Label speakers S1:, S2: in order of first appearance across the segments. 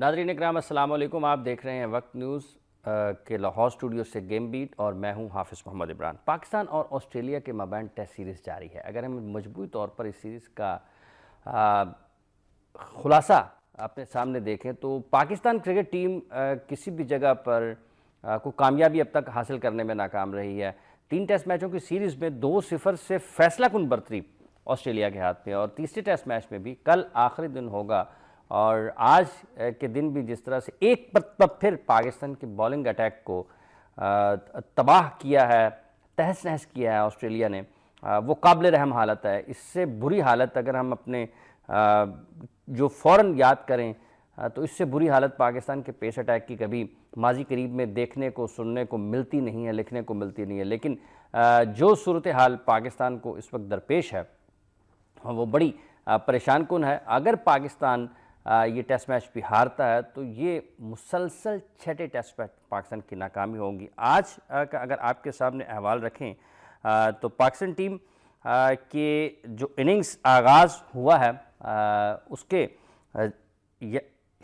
S1: ناظرین اکرام السلام علیکم، آپ دیکھ رہے ہیں وقت نیوز کے لاہور اسٹوڈیو سے گیم بیٹ اور میں ہوں حافظ محمد عمران۔ پاکستان اور آسٹریلیا کے مابین ٹیسٹ سیریز جاری ہے۔ اگر ہم مجموعی طور پر اس سیریز کا خلاصہ اپنے سامنے دیکھیں تو پاکستان کرکٹ ٹیم کسی بھی جگہ پر کوئی کامیابی اب تک حاصل کرنے میں ناکام رہی ہے۔ 3 ٹیسٹ میچوں کی سیریز میں 2-0 سے فیصلہ کن برتری آسٹریلیا کے ہاتھ میں، اور تیسرے ٹیسٹ میچ میں بھی کل آخری دن ہوگا، اور آج کے دن بھی جس طرح سے ایک مرتبہ پھر پاکستان کی بالنگ اٹیک کو تباہ کیا ہے، تہس نہس کیا ہے آسٹریلیا نے، وہ قابل رحم حالت ہے۔ اس سے بری حالت اگر ہم اپنے جو فوراً یاد کریں تو اس سے بری حالت پاکستان کے پیس اٹیک کی کبھی ماضی قریب میں دیکھنے کو سننے کو ملتی نہیں ہے، لکھنے کو ملتی نہیں ہے۔ لیکن جو صورتحال پاکستان کو اس وقت درپیش ہے وہ بڑی پریشان کن ہے۔ اگر پاکستان یہ ٹیسٹ میچ بھی ہارتا ہے تو یہ مسلسل 6 ٹیسٹ میچ پاکستان کی ناکامی ہوگی۔ آج کا اگر آپ کے سامنے احوال رکھیں تو پاکستان ٹیم کے جو اننگز آغاز ہوا ہے اس کے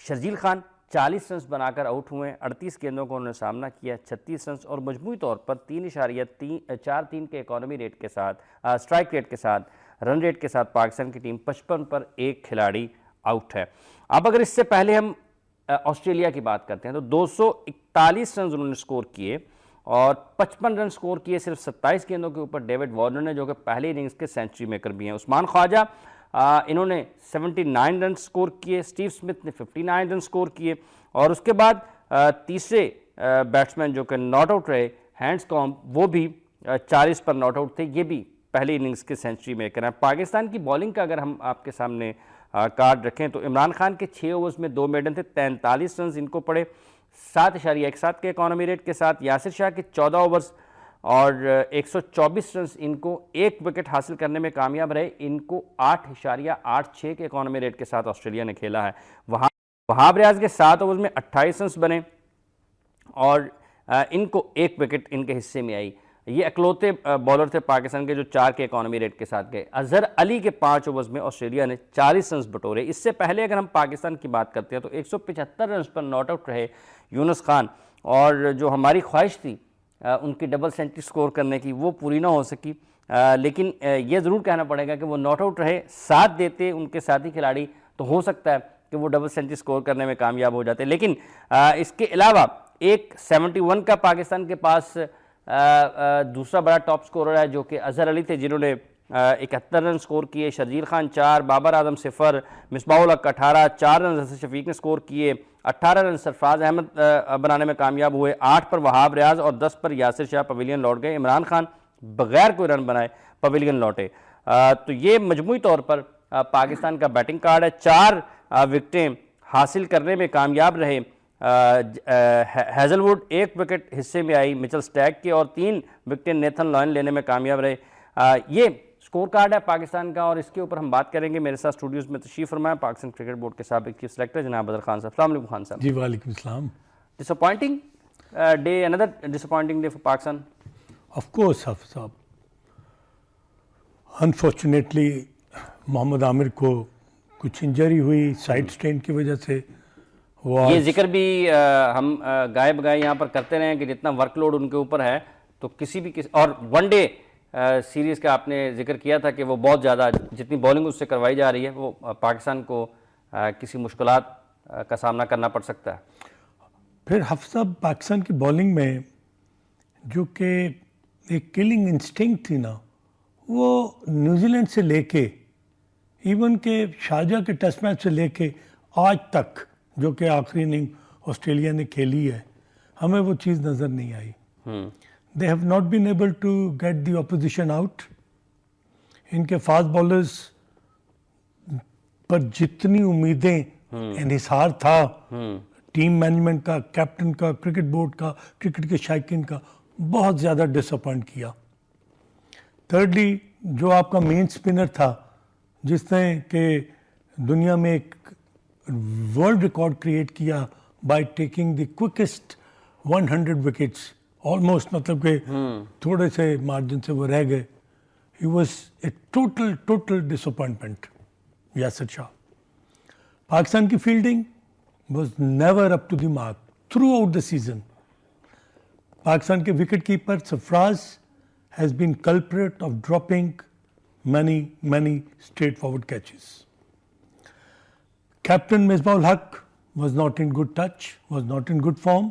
S1: شرجیل خان 40 رنز بنا کر آؤٹ ہوئے، 38 گیندوں کو انہوں نے سامنا کیا، 36 رنز، اور مجموعی طور پر 3.43 کے اکانومی ریٹ کے ساتھ، سٹرائک ریٹ کے ساتھ، رن ریٹ کے ساتھ پاکستان کی ٹیم 55 پر ایک کھلاڑی آؤٹ ہے۔ اب اگر اس سے پہلے ہم آسٹریلیا کی بات کرتے ہیں تو 241 رنز انہوں نے سکور کیے اور 55 رن سکور کیے صرف 27 گیندوں کے اوپر ڈیوڈ وارنر نے، جو کہ پہلے اننگز کے سینچری میکر بھی ہیں۔ عثمان خواجہ انہوں نے 79 رن سکور کیے، اسٹیو سمتھ نے 59 رن سکور کیے، اور اس کے بعد تیسرے بیٹسمین جو کہ ناٹ آؤٹ رہے ہینڈز کامب، وہ بھی 40 پر ناٹ آؤٹ تھے، یہ بھی پہلے اننگز کے سینچری میکر ہیں۔ پاکستان کی بالنگ کا اگر ہم آپ کے سامنے کارڈ رکھیں تو عمران خان کے 6 اوورز میں 2 میڈن تھے، 43 رنز ان کو پڑے 7.17 کے اکانومی ریٹ کے ساتھ۔ یاسر شاہ کے 14 اوورز اور 124 رنز ان کو ایک وکٹ حاصل کرنے میں کامیاب رہے، ان کو 8.86 کے اکانومی ریٹ کے ساتھ آسٹریلیا نے کھیلا ہے۔ وہاب ریاض کے 7 اوورز میں 28 رنز بنے اور ان کو ایک وکٹ ان کے حصے میں آئی۔ یہ اکلوتے بالر تھے پاکستان کے جو 4 کے اکانومی ریٹ کے ساتھ گئے۔ اظہر علی کے 5 اوورز میں آسٹریلیا نے 40 رنز بٹورے۔ اس سے پہلے اگر ہم پاکستان کی بات کرتے ہیں تو 175 رنز پر ناٹ آؤٹ رہے یونس خان، اور جو ہماری خواہش تھی ان کی ڈبل سینچری سکور کرنے کی وہ پوری نہ ہو سکی، لیکن یہ ضرور کہنا پڑے گا کہ وہ ناٹ آؤٹ رہے، ساتھ دیتے ان کے ساتھی کھلاڑی تو ہو سکتا ہے کہ وہ ڈبل سینچری سکور کرنے میں کامیاب ہو جاتے۔ لیکن اس کے علاوہ ایک 71 کا پاکستان کے پاس دوسرا بڑا ٹاپ سکورر ہے جو کہ اظہر علی تھے، جنہوں نے 71 رن سکور کیے، شرجیل خان 4، بابر اعظم 0، مصباح الحق 18، 4 رنز حسن شفیق نے سکور کیے، 18 رن سرفراز احمد بنانے میں کامیاب ہوئے، 8 پر وہاب ریاض اور 10 پر یاسر شاہ پویلین لوٹ گئے۔ عمران خان بغیر کوئی رن بنائے پویلین لوٹے۔ تو یہ مجموعی طور پر پاکستان کا بیٹنگ کارڈ ہے۔ 4 وکٹیں حاصل کرنے میں کامیاب رہے ہیزل ووڈ، 1 وکٹ حصے میں آئی مچل سٹیک کے، اور 3 وکٹیں نیتھن لائن لینے میں کامیاب رہے۔ یہ سکور کارڈ ہے پاکستان کا، اور اس کے اوپر ہم بات کریں گے۔ میرے ساتھ اسٹوڈیوز میں تشریف فرمائیں پاکستان کرکٹ بورڈ کے سابق چیف سلیکٹر جناب بدر خان صاحب۔ السلام علیکم خان صاحب۔
S2: جی وعلیکم السلام۔
S1: ڈساپوائنٹنگ day, another disappointing day for Pakistan.
S2: Of course حافظ صاحب، انفارچونیٹلی محمد عامر کو کچھ انجری ہوئی سائڈ سٹرین کی وجہ سے۔
S1: یہ ذکر بھی ہم گائے بگائے یہاں پر کرتے رہے ہیں کہ جتنا ورک لوڈ ان کے اوپر ہے تو کسی بھی اور ون ڈے سیریز کا آپ نے ذکر کیا تھا کہ وہ بہت زیادہ جتنی بالنگ اس سے کروائی جا رہی ہے وہ پاکستان کو کسی مشکلات کا سامنا کرنا پڑ سکتا ہے۔
S2: پھر حافظ صاحب پاکستان کی بالنگ میں جو کہ ایک کلنگ انسٹنکٹ تھی نا، وہ نیوزی لینڈ سے لے کے ایون کہ شارجہ کے ٹیسٹ میچ سے لے کے آج تک جو کہ آخری اننگ آسٹریلیا نے کھیلی ہے، ہمیں وہ چیز نظر نہیں آئی۔ They have not been able to get the opposition out. ان کے فاسٹ بالرز پر جتنی امیدیں انحصار تھا ٹیم مینجمنٹ کا، کیپٹن کا، کرکٹ بورڈ کا، کرکٹ کے شائقین کا، بہت زیادہ ڈس اپوائنٹ کیا۔ تھرڈلی جو آپ کا مین اسپنر تھا جس نے کہ دنیا میں ایک ورلڈ ریکارڈ کریٹ کیا by taking the quickest 100 wickets, almost مطلب کہ تھوڑے سے مارجن سے وہ رہ گئے۔ He was a total disappointment Yasir Shah. Pakistan کی fielding was never up to the mark throughout the season. Pakistan ke wicket keeper Sarfraz has been culprit of dropping many straightforward catches. Captain Misbah-ul Haq was not in good touch, was not in good form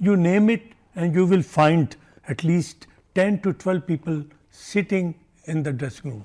S2: you name it and you will find at least 10 to 12 people sitting in the dressing room.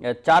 S1: 4,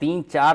S1: 3, 4,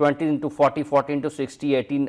S1: 20 into 40, 40 into 60, 18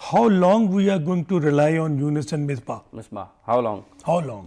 S2: How long we are going to rely on Yunus and Misbah?
S1: How long?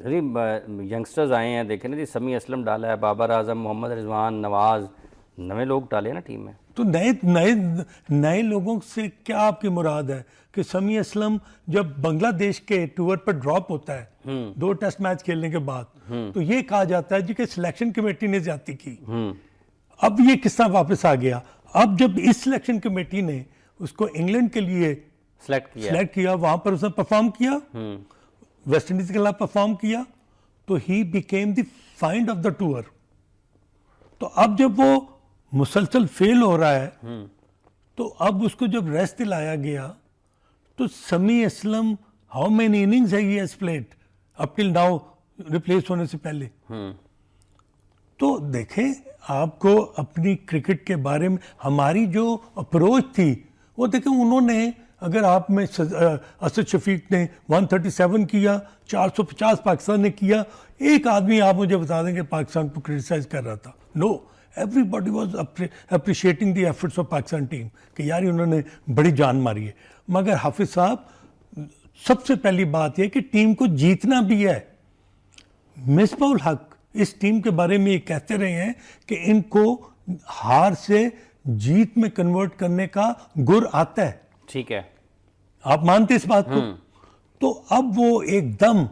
S1: Youngsters آئے ہیں, دیکھیں نا جی, سمیع اسلم ڈالا ہے, بابر اعظم, محمد رضوان, نواز, نئے لوگ ڈالے نا ٹیم میں.
S2: تو نئے لوگوں سے کیا آپ کی مراد ہے کہ سمیع اسلم جب بنگلہ دیش کے ٹور پر ڈراپ ہوتا ہے 2 ٹیسٹ میچ کھیلنے کے بعد, تو یہ کہا جاتا ہے جی کہ سلیکشن کمیٹی نے زیادتی کی. اب یہ کس طرح واپس آ گیا؟ اب جب اس سلیکشن کمیٹی نے اس کو انگلینڈ کے لیے سلیکٹ کیا, وہاں پر اس نے پرفارم کیا, ویسٹ انڈیز کے خلاف پرفارم کیا, تو he became the find of the tour. تو اب جب وہ مسلسل فیل ہو رہا ہے, تو اب اس کو جب ریسٹ دلایا گیا, تو Sami Aslam how many innings ہے he has played up till now replace ہونے سے پہلے. تو دیکھیں, آپ کو اپنی کرکٹ کے بارے میں ہماری جو اپروچ تھی وہ دیکھیں, انہوں نے, اگر آپ میں اسد شفیق نے 137 کیا, 450 پاکستان نے کیا, ایک آدمی آپ مجھے بتا دیں کہ پاکستان کو کرٹیسائز کر رہا تھا؟ No, everybody was appreciating the efforts of Pakistan team کہ یار انہوں نے بڑی جان ماری ہے. مگر حافظ صاحب, سب سے پہلی بات یہ کہ ٹیم کو جیتنا بھی ہے. مصباح الحق اس ٹیم کے بارے میں یہ کہتے رہے ہیں کہ ان کو ہار سے جیت میں کنورٹ کرنے کا گر آتا ہے.
S1: ٹھیک ہے,
S2: آپ مانتے اس بات کو؟ تو اب وہ ایک دم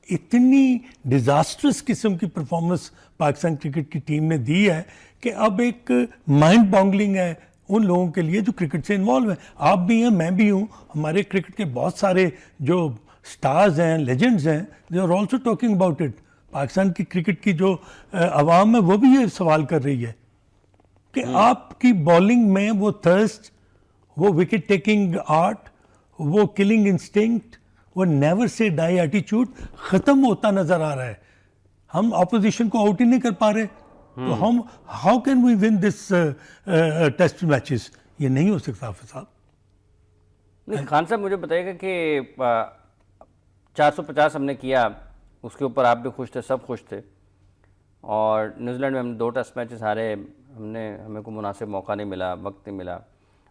S2: اتنی ڈیزاسٹرس قسم کی پرفارمنس پاکستان کرکٹ کی ٹیم نے دی ہے کہ اب ایک مائنڈ بانگلنگ ہے ان لوگوں کے لیے جو کرکٹ سے انوالو ہیں. آپ بھی ہیں, میں بھی ہوں, ہمارے کرکٹ کے بہت سارے جو سٹارز ہیں, لیجنڈز ہیں, they are also talking about it. Pakistan کی کرکٹ کی جو عوام ہے وہ بھی یہ سوال کر رہی ہے کہ آپ کی بالنگ میں وہ تھرسٹ, وہ وکٹ ٹیکنگ آرٹ, وہ کلنگ انسٹنکٹ, وہ نیور سے ڈائی ایٹیچیوڈ ختم ہوتا نظر آ رہا ہے. ہم اپوزیشن کو آؤٹ ہی نہیں کر پا رہے, تو ہم how can we win this test matches? یہ نہیں ہو سکتا حافظ صاحب.
S1: خان صاحب مجھے بتائیے گا کہ 450 ہم نے کیا, اس کے اوپر آپ بھی خوش تھے, سب خوش تھے, اور نیوزی لینڈ میں ہم 2 ٹیسٹ میچز ہارے, ہمیں کو مناسب موقع نہیں ملا, وقت نہیں ملا.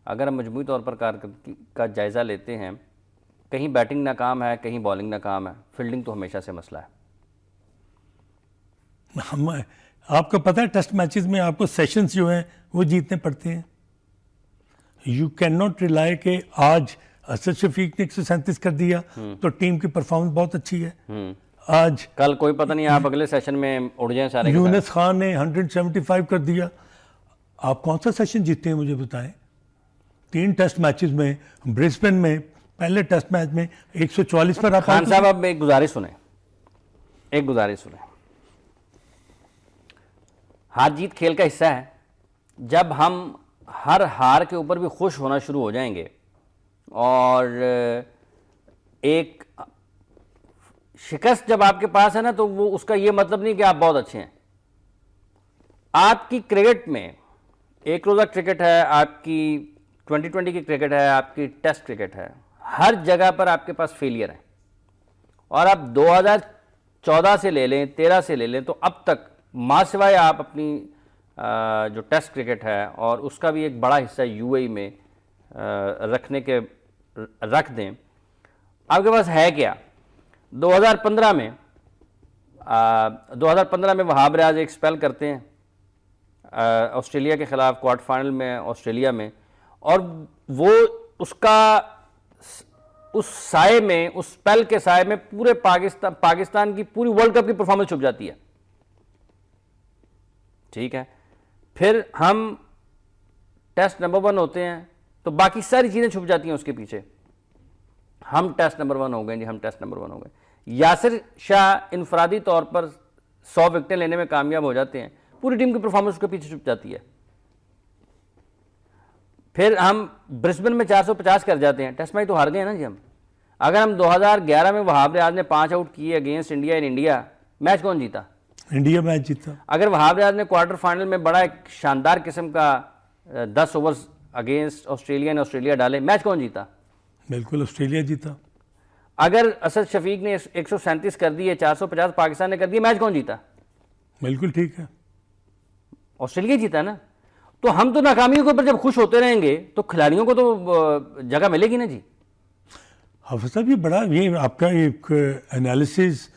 S1: اگر ہم مجموعی طور پر کارکردگی کا جائزہ لیتے ہیں, کہیں بیٹنگ ناکام ہے, کہیں بالنگ ناکام ہے, فیلڈنگ تو ہمیشہ سے مسئلہ ہے.
S2: آپ کو پتہ ہے ٹیسٹ میچز میں آپ کو سیشنز جو ہیں وہ جیتنے پڑتے ہیں. یو کین ناٹ ریلائی کہ آج اسد شفیق نے 137 کر دیا تو ٹیم کی پرفارمنس بہت اچھی ہے. آج
S1: کل کوئی پتہ نہیں آپ اگلے سیشن میں اڑ جائیں سارے.
S2: یونس خان نے 175 کر دیا. آپ کون سا سیشن جیتے ہیں مجھے بتائیں؟ 3 ٹیسٹ میچز میں, برسبن میں پہلے ٹیسٹ میچ میں 144 پر آپ.
S1: خان صاحب اب ایک گزارش سنیں, ہار جیت کھیل کا حصہ ہے. جب ہم ہر ہار کے اوپر بھی خوش ہونا شروع ہو جائیں گے, اور ایک شکست جب آپ کے پاس ہے نا, تو وہ اس کا یہ مطلب نہیں کہ آپ بہت اچھے ہیں. آپ کی کرکٹ میں ایک روزہ کرکٹ ہے, آپ کی 2020 کی کرکٹ ہے, آپ کی ٹیسٹ کرکٹ ہے, ہر جگہ پر آپ کے پاس فیلئر ہیں. اور آپ 2014 سے لے لیں, 13 سے لے لیں, تو اب تک ماں سوائے آپ اپنی جو ٹیسٹ کرکٹ ہے اور اس کا بھی ایک بڑا حصہ یو اے ای میں رکھ دیں, آپ کے پاس ہے کیا؟ 2015 میں وہاب ریاض ایک سپیل کرتے ہیں آسٹریلیا کے خلاف کوارٹر فائنل میں آسٹریلیا میں, اور وہ اس سائے میں, اس سپیل کے سائے میں پورے پاکستان کی پوری ورلڈ کپ کی پرفارمنس چھپ جاتی ہے. ٹھیک ہے, پھر ہم ٹیسٹ نمبر 1 ہوتے ہیں تو باقی ساری چیزیں چھپ جاتی ہیں اس کے پیچھے. ہم ٹیسٹ نمبر 1 ہو گئے جی, ہم ٹیسٹ نمبر 1 ہو گئے. یاسر شاہ انفرادی طور پر 100 وکٹیں لینے میں کامیاب ہو جاتے ہیں, پوری ٹیم کی پرفارمنس اس کے پیچھے چھپ جاتی ہے. پھر ہم برسبن میں 450 کر جاتے ہیں, ٹیسٹ میچ تو ہار گئے ہیں نا جی ہم. اگر ہم 2011 میں وہاب ریاض نے 5 آؤٹ کیے against India in India, match کون جیتا؟
S2: انڈیا میچ جیتا.
S1: اگر وہاب ریاض نے کوارٹر فائنل میں بڑا ایک شاندار قسم کا 10 اوورز اگینسٹ آسٹریلیا نے آسٹریلیا ڈالے, میچ کون جیتا؟
S2: بالکل آسٹریلیا جیتا.
S1: اگر اسد شفیق نے 137 کر دیے, 450 پاکستان نے کر دیے, میچ کون جیتا؟
S2: بالکل ٹھیک ہے,
S1: آسٹریلیا جیتا نا. تو ہم تو ناکامیوں کے اوپر جب خوش ہوتے رہیں گے تو کھلاڑیوں کو تو جگہ ملے گی نا جی.
S2: حافظ صاحب یہ بڑا, یہ آپ کا ایک انالیسز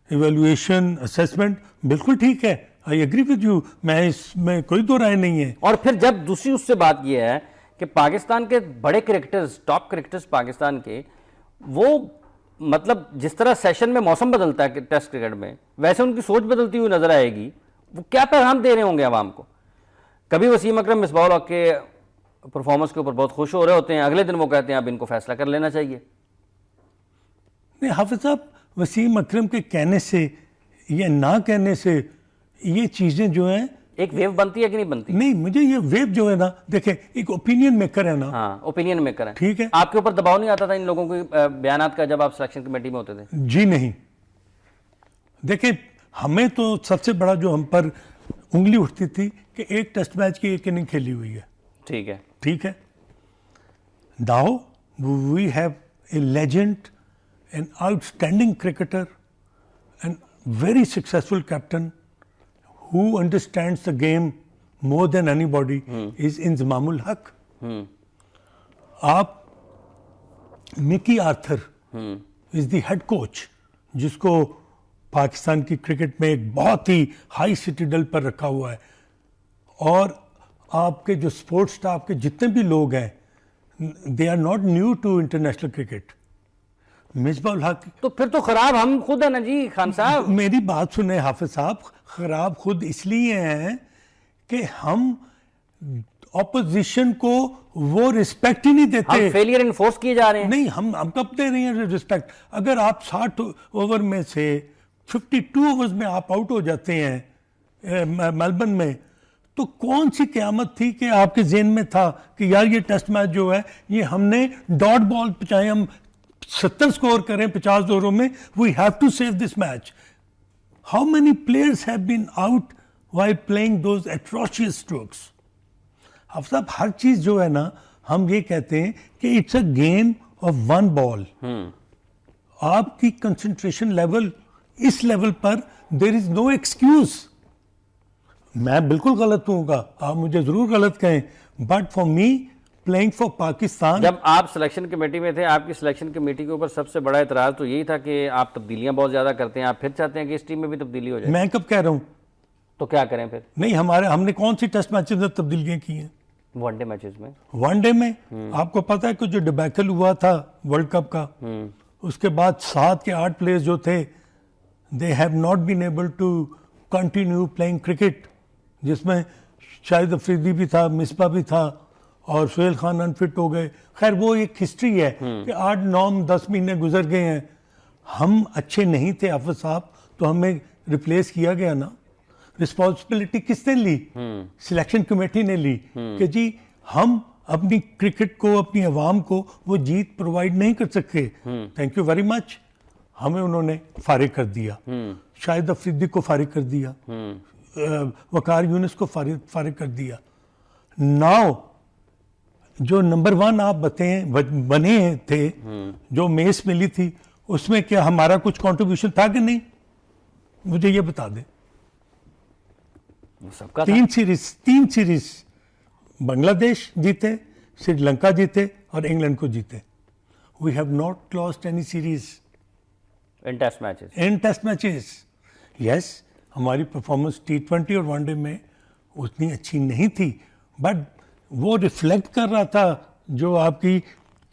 S2: ایویلویشن اسیسمنٹ بالکل ٹھیک ہے, آئی ایگری ود یو, میں اس میں کوئی دو رائے نہیں ہے.
S1: اور پھر جب دوسری اس سے بات یہ ہے کہ پاکستان کے بڑے کرکٹرز, ٹاپ کرکٹرز پاکستان کے, وہ مطلب جس طرح سیشن میں موسم بدلتا ہے ٹیسٹ کرکٹ میں, ویسے ان کی سوچ بدلتی ہوئی نظر آئے گی. وہ کیا پیغام دے رہے ہوں گے عوام کو؟ کبھی وسیم اکرم مصباح الحق کے پرفارمنس کے اوپر بہت خوش ہو رہے ہوتے ہیں, اگلے دن وہ کہتے ہیں اب ان کو فیصلہ کر لینا چاہیے.
S2: نہیں حافظ صاحب, وسیم اکرم کے کہنے سے یا نہ کہنے سے یہ چیزیں جو ہیں
S1: ایک ویو بنتی ہے کہ نہیں بنتی؟
S2: نہیں, مجھے یہ ویو جو ہے نا, دیکھیں ایک اوپینین میکر ہے نا,
S1: ہاں اوپینین میکر ہے,
S2: ٹھیک ہے.
S1: آپ کے اوپر دباؤ نہیں آتا تھا ان لوگوں کے بیانات کا جب آپ سلیکشن کمیٹی میں ہوتے تھے؟
S2: جی نہیں, دیکھیں ہمیں تو سب سے بڑا جو ہم پر انگلی اٹھتی تھی کہ ایک ٹیسٹ میچ کی ایک اننگ کھیلی ہوئی ہے.
S1: ٹھیک ہے,
S2: ٹھیک ہے. Now we have a legend, an outstanding cricketer and very successful captain who understands the game more than anybody is Inzamam ul Haq. آپ Mickey Arthur is the head coach, جس کو پاکستان کی کرکٹ میں ایک بہت ہی ہائی سٹیڈل پر رکھا ہوا ہے, اور آپ کے جو سپورٹ سٹاف کے جتنے بھی لوگ ہیں they are not new to international cricket. Misbah الحق,
S1: تو پھر تو خراب ہم خود ہیں نا جی خان صاحب.
S2: میری بات سنیں حافظ صاحب, خراب خود اس لیے ہیں کہ ہم اپوزیشن کو وہ رسپیکٹ ہی نہیں دیتے.
S1: ہم فیلئر انفورس کیے جا رہے ہیں.
S2: نہیں, ہم کب دے رہے ہیں رسپیکٹ؟ اگر آپ 60 اوور میں سے 52 اوورز میں آپ آؤٹ ہو جاتے ہیں میلبرن میں, تو کون سی قیامت تھی کہ آپ کے ذہن میں تھا کہ یار یہ ٹیسٹ میچ جو ہے یہ ہم نے ڈاٹ بال چاہے ہم 70 سکور کریں 50 اووروں میں, we have to save this match. How many players have been out while playing those atrocious strokes? اب صاحب ہر چیز جو ہے نا ہم یہ کہتے ہیں کہ it's a game of one ball. آپ کی کنسنٹریشن لیول اس لیول پر دیر از نو ایکسکیوز. میں بالکل غلط ہوں گا, آپ مجھے ضرور غلط کہیں, but for me playing for Pakistan.
S1: جب آپ سلیکشن کمیٹی میں تھے, آپ کی سلیکشن کمیٹی کے اوپر سب سے بڑا اعتراض تو یہی تھا کہ آپ تبدیلیاں بہت زیادہ کرتے ہیں, آپ پھر چاہتے ہیں کہ اس ٹیم میں بھی تبدیلی ہو جائے.
S2: میں کب کہہ رہا ہوں؟
S1: تو کیا کریں پھر؟
S2: نہیں, ہم نے کون سی ٹیسٹ میچز میں تبدیلیاں کی ہیں؟
S1: ون ڈے میچز میں.
S2: ون ڈے میں آپ کو پتا ہے کہ جو ڈبیکل ہوا تھا ورلڈ کپ کا, اس کے بعد 7 کے 8 پلیئرز جو تھے they have not been able to continue playing cricket, جس میں شاہد افریدی بھی تھا, مصباح بھی تھا, اور سہیل خان انفٹ ہو گئے. خیر وہ ایک ہسٹری ہے کہ 8 9 10 مہینے گزر گئے ہیں. ہم اچھے نہیں تھے حافظ صاحب, تو ہمیں ریپلیس کیا گیا نا. رسپانسبلٹی کس نے لی؟ سلیکشن کمیٹی نے لی کہ جی ہم اپنی کرکٹ کو, اپنی عوام کو وہ جیت پرووائڈ نہیں کر سکتے. Thank you very much. ہمیں انہوں نے فارغ کر دیا, شاہد افریدی کو فارغ کر دیا, وقار یونس کو فارغ کر دیا. ناؤ جو نمبر 1 آپ بنے تھے, جو میس ملی تھی, اس میں کیا ہمارا کچھ کنٹریبیوشن تھا کہ نہیں؟ مجھے یہ بتا دیں.
S1: سب کا
S2: 3 سیریز بنگلہ دیش جیتے, سری لنکا جیتے, اور انگلینڈ کو جیتے. We have not lost any series
S1: in
S2: test matches. Yes, ہماری پرفارمنس T20 اور ون ڈے میں اتنی اچھی نہیں تھی, بٹ وہ ریفلیکٹ کر رہا تھا جو آپ کی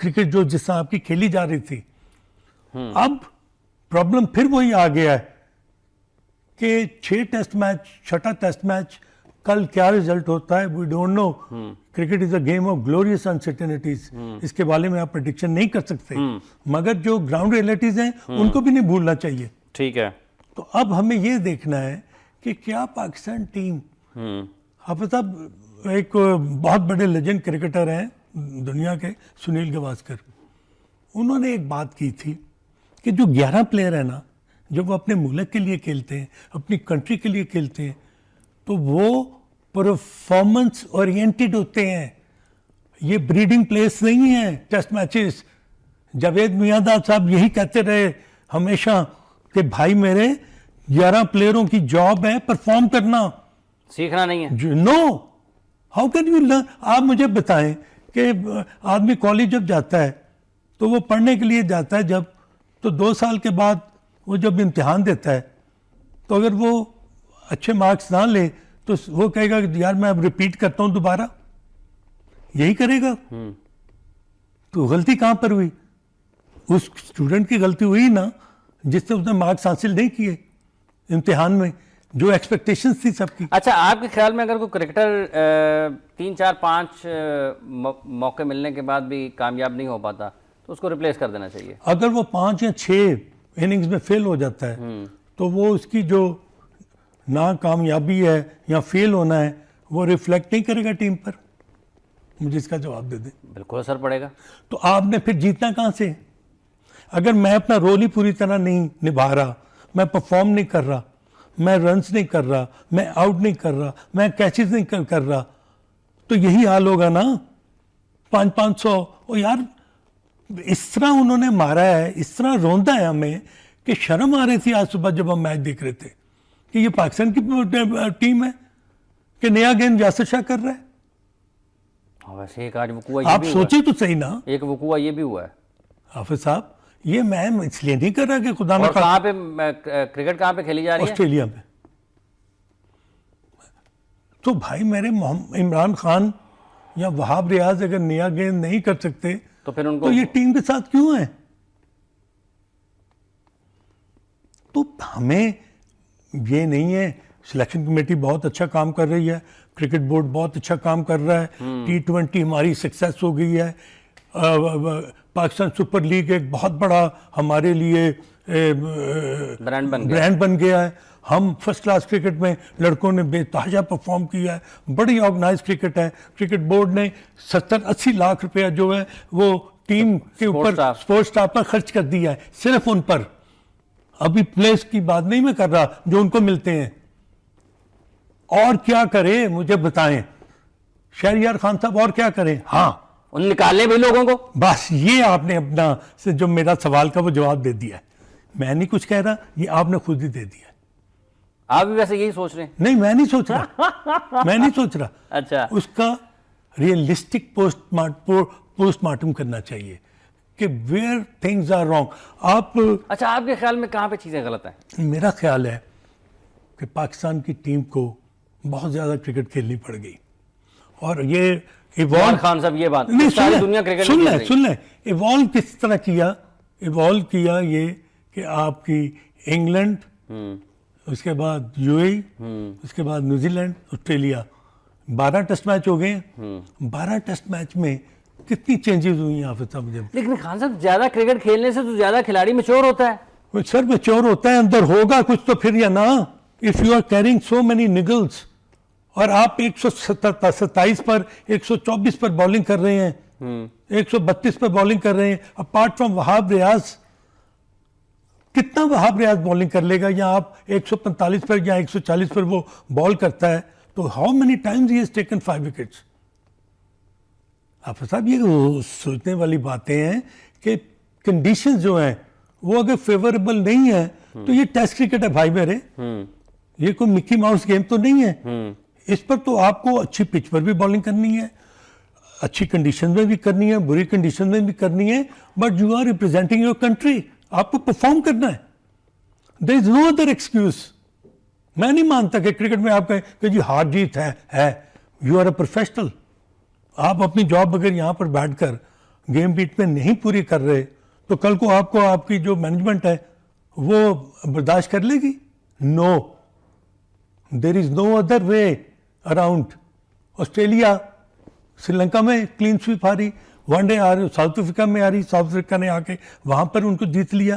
S2: کرکٹ جو جس طرح آپ کی کھیلی جا رہی تھی. اب پرابلم پھر وہی آ گیا ہے کہ 6 ٹیسٹ میچ, 6واں ٹیسٹ میچ, کل کیا ریزلٹ ہوتا ہے we don't know. Cricket is a game of glorious uncertainties. اس کے بارے میں آپ پریڈکشن نہیں کر سکتے, مگر جو گراؤنڈ ریئلٹیز ہیں ان کو بھی نہیں بھولنا چاہیے.
S1: ٹھیک ہے.
S2: تو اب ہمیں یہ دیکھنا ہے کہ کیا پاکستان ٹیم, حافظ صاحب ایک بہت بڑے لیجنڈ کرکٹر ہیں دنیا کے, سنیل گواسکر, انہوں نے ایک بات کی تھی کہ جو 11 پلیئر ہیں نا, جب وہ اپنے ملک کے لیے کھیلتے ہیں, اپنی کنٹری کے لیے کھیلتے ہیں, تو وہ پرفارمنس اورینٹڈ ہوتے ہیں. یہ بریڈنگ پلیس نہیں ہے ٹیسٹ میچز. جاوید میانداد صاحب یہی کہتے رہے ہمیشہ کہ بھائی میرے 11 پلیئروں کی جاب ہے پرفارم کرنا,
S1: سیکھنا نہیں ہے.
S2: نو, ہاؤ کین یو لرن؟ آپ مجھے بتائیں کہ آدمی کالج جب جاتا ہے تو وہ پڑھنے کے لیے جاتا ہے جب, تو 2 سال کے بعد وہ جب امتحان دیتا ہے تو اگر وہ اچھے مارکس نہ لے تو وہ کہے گا کہ یار میں اب ریپیٹ کرتا ہوں دوبارہ, یہی کرے گا. تو غلطی کہاں پر ہوئی؟ اس اسٹوڈنٹ کی غلطی ہوئی نا جس سے اس نے مارکس حاصل نہیں کیے امتحان میں, جو ایکسپیکٹیشنز تھی سب کی.
S1: اچھا, آپ کے خیال میں اگر کوئی کرکٹر 3 4 5 موقع ملنے کے بعد بھی کامیاب نہیں ہو پاتا تو اس کو ریپلیس کر دینا چاہیے؟
S2: اگر وہ 5 یا 6 اننگز میں فیل ہو جاتا ہے تو وہ اس کی جو ناکامیابی ہے یا فیل ہونا ہے وہ ریفلیکٹ نہیں کرے گا ٹیم پر. مجھے اس کا جواب دے دیں.
S1: بالکل اثر پڑے گا.
S2: تو آپ نے پھر جیتنا کہاں سے؟ اگر میں اپنا رول ہی پوری طرح نہیں نبھا رہا, میں پرفارم نہیں کر رہا, میں رنز نہیں کر رہا, میں آؤٹ نہیں کر رہا, میں کیچز نہیں کر رہا, تو یہی حال ہوگا نا. 500 اور یار اس طرح انہوں نے مارا ہے, اس طرح روندا ہے ہمیں کہ شرم آ رہی تھی آج صبح جب ہم میچ دیکھ رہے تھے کہ یہ پاکستان کی ٹیم ہے کہ نیا گیند یاسر شاہ کر رہا ہے.
S1: ویسے ایک آج وقوع
S2: آپ سوچیں تو صحیح نا.
S1: ایک وقوع یہ بھی ہوا ہے
S2: حافظ صاحب, یہ میں اس لیے نہیں کر رہا کہ خدا نہ
S1: اور کہاں پہ کرکٹ کہاں پہ کھیلی جا رہی ہے؟
S2: آسٹریلیا میں. تو بھائی میرے عمران خان یا وہاب ریاض اگر نیا گیند نہیں کر سکتے
S1: تو پھر ان کو
S2: تو یہ ٹیم کے ساتھ کیوں ہیں؟ تو ہمیں یہ نہیں ہے. سلیکشن کمیٹی بہت اچھا کام کر رہی ہے, کرکٹ بورڈ بہت اچھا کام کر رہا ہے, T20 ہماری سکسیس ہو گئی ہے, پاکستان سپر لیگ ایک بہت بڑا ہمارے لیے برانڈ بن گیا ہے. ہم فرسٹ کلاس کرکٹ میں لڑکوں نے بے تحاشا پرفارم کیا ہے, بڑی آرگنائز کرکٹ ہے. کرکٹ بورڈ نے 70-80 لاکھ روپیہ جو ہے وہ ٹیم کے اوپر سپورٹ سٹاف پر خرچ کر دیا ہے, صرف ان پر. ابھی پلیس کی بات نہیں میں کر رہا جو ان کو ملتے ہیں. اور کیا کرے مجھے بتائیں شہریار خان صاحب, اور کیا کریں؟ ہاں
S1: ان نکالنے بھی لوگوں کو.
S2: بس یہ آپ نے اپنا جو میرا سوال کا وہ جواب دے دیا ہے. میں نہیں کچھ کہہ رہا, یہ آپ نے خود ہی دے دیا.
S1: آپ بھی ویسے یہی سوچ رہے ہیں؟
S2: نہیں, میں نہیں سوچ رہا, میں نہیں سوچ رہا.
S1: اچھا,
S2: اس کا ریئلسٹک پوسٹ مارٹم کرنا چاہیے کہ ویئر تھنگز آر رانگ. آپ
S1: اچھا, آپ کے خیال میں کہاں پہ چیزیں غلط ہیں؟
S2: میرا خیال ہے کہ پاکستان کی ٹیم کو بہت زیادہ کرکٹ کھیلنی پڑ گئی, اور یہ
S1: عمران خان صاحب یہ بات ساری دنیا کرکٹ
S2: سن لیں ایوالو کس طرح کیا. ایوالو کیا یہ کہ آپ کی انگلینڈ, اس کے بعد UAE, اس کے بعد New Zealand, Australia, 12 test match ہو گئے ہیں. 12 ٹیسٹ میچ میں کتنی چینجز ہوئی ہیں حافظ صاحب؟ مجھے
S1: لیکن خان صاحب زیادہ کرکٹ کھیلنے سے تو زیادہ کھلاڑی میچور ہوتا ہے.
S2: سر میچور ہوتا ہے, اندر ہوگا کچھ تو پھر یا نہ. If you are carrying so many singles اور آپ 127 پر 124 پر بالنگ کر رہے ہیں, 132 پر بالنگ کر رہے ہیں, اپارٹ فرام وہاب ریاض, کتنا وہاب ریاض بالنگ کر لے گا؟ یا آپ 145 پر یا 140 پر وہ بال کرتا ہے تو how many Times he has taken 5 wickets? آپ صاحب یہ سوچنے والی باتیں ہیں کہ کنڈیشنز جو ہیں وہ اگر فیوریبل نہیں ہے تو یہ ٹیسٹ کرکٹ ہے بھائی میرے, یہ کوئی مکی ماؤس گیم تو نہیں ہے. اس پر تو آپ کو اچھی پچ پر بھی بالنگ کرنی ہے, اچھی کنڈیشن میں بھی کرنی ہے, بری کنڈیشن میں بھی کرنی ہے, but you are representing your country, آپ کو پرفارم کرنا ہے. There is no other excuse. میں نہیں مانتا کہ کرکٹ میں آپ کہیں کہ جی ہار جیت ہے. You are a professional. آپ اپنی جاب اگر یہاں پر بیٹھ کر گیم بیٹ میں نہیں پوری کر رہے تو کل کو آپ کی جو مینجمنٹ ہے وہ برداشت کر لے گی؟ No, there is no other way around. Australia Sri Lanka میں کلین سویپ آ رہی, ون ڈے آ رہی, ساؤتھ افریقہ میں آ رہی, ساؤتھ افریقہ نے آ کے وہاں پر ان کو جیت لیا.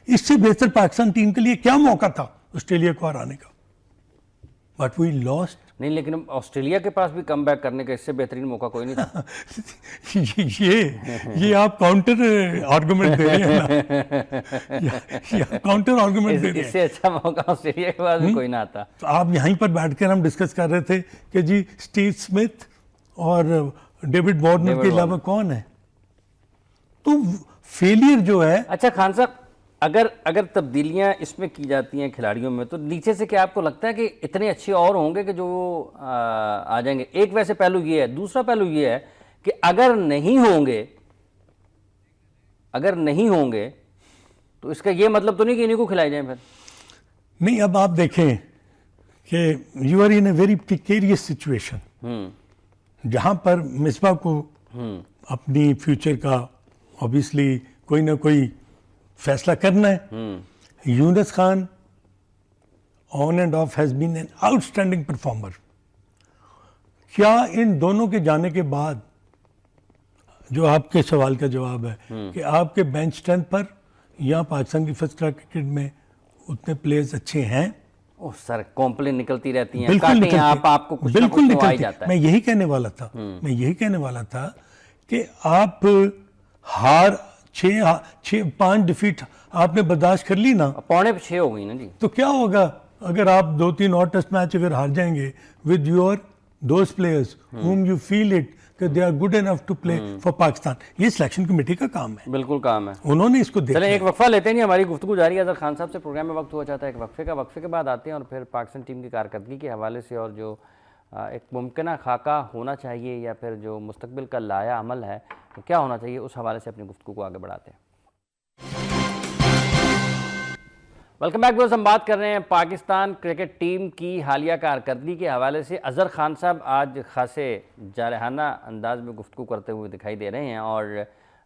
S2: اس سے بہتر پاکستان ٹیم کے لیے کیا موقع تھا آسٹریلیا کو ہرانے کا؟ But we lost.
S1: نہیں, لیکن آسٹریلیا کے پاس بھی کم بیک کرنے کا اس سے بہترین موقع کوئی نہیں تھا.
S2: یہ آپ کاؤنٹر آرگومنٹ دے رہے ہیں, کاؤنٹر آرگومنٹ دے رہے ہیں.
S1: اس سے اچھا موقع آسٹریلیا کے پاس بھی کوئی نہ آتا.
S2: تو آپ یہیں پر بیٹھ کر ہم ڈسکس کر رہے تھے کہ جی اسٹیو اسمتھ اور ڈیوڈ وارنر کے علاوہ کون ہے. تو فیلئر جو ہے.
S1: اچھا خان صاحب, اگر تبدیلیاں اس میں کی جاتی ہیں کھلاڑیوں میں تو نیچے سے کیا آپ کو لگتا ہے کہ اتنے اچھے اور ہوں گے کہ جو آ جائیں گے؟ ایک ویسے پہلو یہ ہے. دوسرا پہلو یہ ہے کہ اگر نہیں ہوں گے تو اس کا یہ مطلب تو نہیں کہ انہیں کو کھلائی جائیں پھر؟
S2: نہیں، اب آپ دیکھیں کہ you are in a very precarious situation, جہاں پر مصباح کو اپنی فیوچر کا obviously کوئی نہ کوئی فیصلہ کرنا ہے. یونس Khan on and of has been an out standing performer. کیا ان دونوں کے جانے کے بعد، جو آپ کے سوال کا جواب ہے کہ آپ کے بینچ اسٹرینتھ پر یا پاکستان کی فرسٹ کلاس کرکٹ میں اتنے پلیئرز اچھے ہیں؟
S1: سر کمپلین نکلتی رہتی ہیں،
S2: بالکل
S1: کاٹیں آپ کو کچھ نہ کچھ تو آ ہی جاتا ہے.
S2: میں یہی کہنے والا تھا کہ آپ ہار 5 ڈیفیٹ آپ نے برداشت کر لی نا،
S1: 5.5 ہو گئی نا جی.
S2: تو کیا ہوگا اگر آپ 2-3 اور ٹیسٹ میچ اگر ہار جائیں گے with your those players whom you feel it کہ they are good enough to play for Pakistan. یہ سلیکشن کمیٹی کا کام ہے،
S1: بالکل کام ہے.
S2: انہوں نے اس کو دیکھا.
S1: چلیں ایک وقفہ لیتے ہیں. ہماری گفتگو جاری ہے اظہر خان صاحب سے. پروگرام میں وقت ہوا چاہتا ہے ایک وقفے کے بعد آتے ہیں اور پھر پاکستان ٹیم کی کارکردگی کے حوالے سے اور جو ایک ممکنہ خاکہ ہونا چاہیے یا پھر جو مستقبل کا لایا عمل ہے تو کیا ہونا چاہیے، اس حوالے سے اپنی گفتگو کو آگے بڑھاتے ہیں. ویلکم بیک دوست. ہم بات کر رہے ہیں پاکستان کرکٹ ٹیم کی حالیہ کارکردگی کے حوالے سے. اظہر خان صاحب آج خاصے جارحانہ انداز میں گفتگو کرتے ہوئے دکھائی دے رہے ہیں اور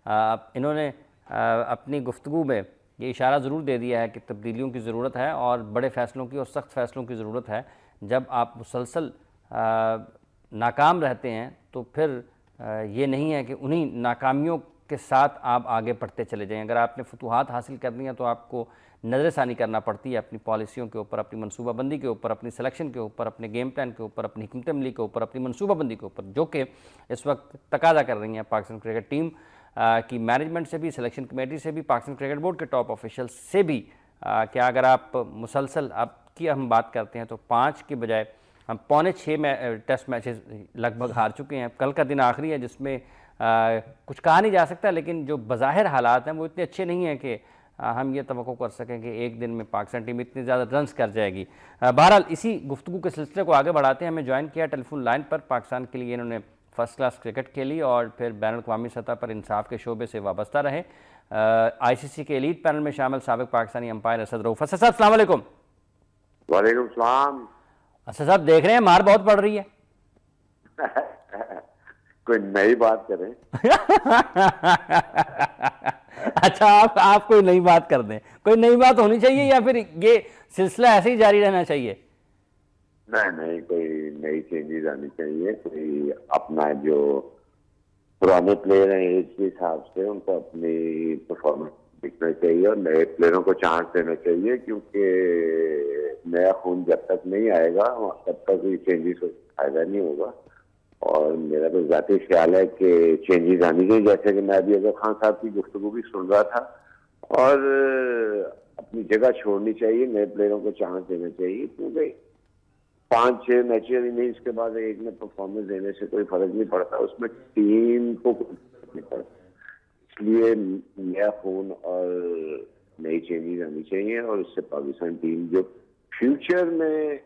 S1: انہوں نے اپنی گفتگو میں یہ اشارہ ضرور دے دیا ہے کہ تبدیلیوں کی ضرورت ہے اور بڑے فیصلوں کی اور سخت فیصلوں کی ضرورت ہے. جب آپ مسلسل ناکام رہتے ہیں تو پھر یہ نہیں ہے کہ انہی ناکامیوں کے ساتھ آپ آگے بڑھتے چلے جائیں. اگر آپ نے فتوحات حاصل کرنی ہیں تو آپ کو نظر ثانی کرنا پڑتی ہے اپنی پالیسیوں کے اوپر، اپنی منصوبہ بندی کے اوپر، اپنی سلیکشن کے اوپر، اپنے گیم پلان کے اوپر، اپنی حکمت عملی کے اوپر، اپنی منصوبہ بندی کے اوپر، جو کہ اس وقت تقاضا کر رہی ہیں پاکستان کرکٹ ٹیم کی مینجمنٹ سے بھی، سلیکشن کمیٹی سے بھی، پاکستان کرکٹ بورڈ کے ٹاپ آفیشل سے بھی. کہ اگر آپ مسلسل اب کی ہم بات کرتے ہیں تو 5 کے بجائے ہم 5.25 ٹیسٹ میچز لگ بھگ ہار چکے ہیں. کل کا دن آخری ہے جس میں کچھ کہا نہیں جا سکتا، لیکن جو بظاہر حالات ہیں وہ اتنے اچھے نہیں ہیں کہ ہم یہ توقع کر سکیں کہ ایک دن میں پاکستان ٹیم اتنے زیادہ رنز کر جائے گی. بہرحال اسی گفتگو کے سلسلے کو آگے بڑھاتے ہیں. ہمیں جوائن کیا ٹیلی فون لائن پر. پاکستان کے لیے انہوں نے فرسٹ کلاس کرکٹ کھیلی اور پھر بین الاقوامی سطح پر انصاف کے شعبے سے وابستہ رہے. آئی سی سی کے ایلیٹ پینل میں شامل سابق پاکستانی امپائر اسد رؤف. اسد صاحب السلام علیکم.
S3: وعلیکم السلام.
S1: اسد صاحب دیکھ رہے ہیں مار بہت پڑ رہی ہے.
S3: کوئی نئی بات کریں.
S1: اچھا آپ کوئی نئی بات کر دیں. کوئی نئی بات ہونی چاہیے یا پھر یہ سلسلہ ایسے ہی جاری رہنا چاہیے؟
S3: نہیں کوئی نئی چینجز آنی چاہیے. کوئی اپنا جو پرانے پلیئر ہیں ایج کے حساب سے ان کو اپنی پرفارمنس دیکھنا چاہیے اور نئے پلیئروں کو چانس دینا چاہیے، کیونکہ نیا خون جب تک نہیں آئے گا تب تک یہ چینجز کو فائدہ نہیں ہوگا. اور میرا تو ذاتی خیال ہے کہ چینجز آنی چاہیے. جیسے کہ میں ابھی اظہر خان صاحب کی گفتگو بھی سن رہا تھا، اور اپنی جگہ چھوڑنی چاہیے، نئے پلیئروں کو چانس دینا چاہیے، کیونکہ 5-6 میچز اننگز کے بعد ایک میں پرفارمنس دینے سے کوئی فرق نہیں پڑتا، اس میں ٹیم کو کوئی فرق نہیں پڑتا. اس لیے نیا خون اور نئی چینجز آنی چاہیے اور اس سے پاکستان ٹیم جو فیوچر میں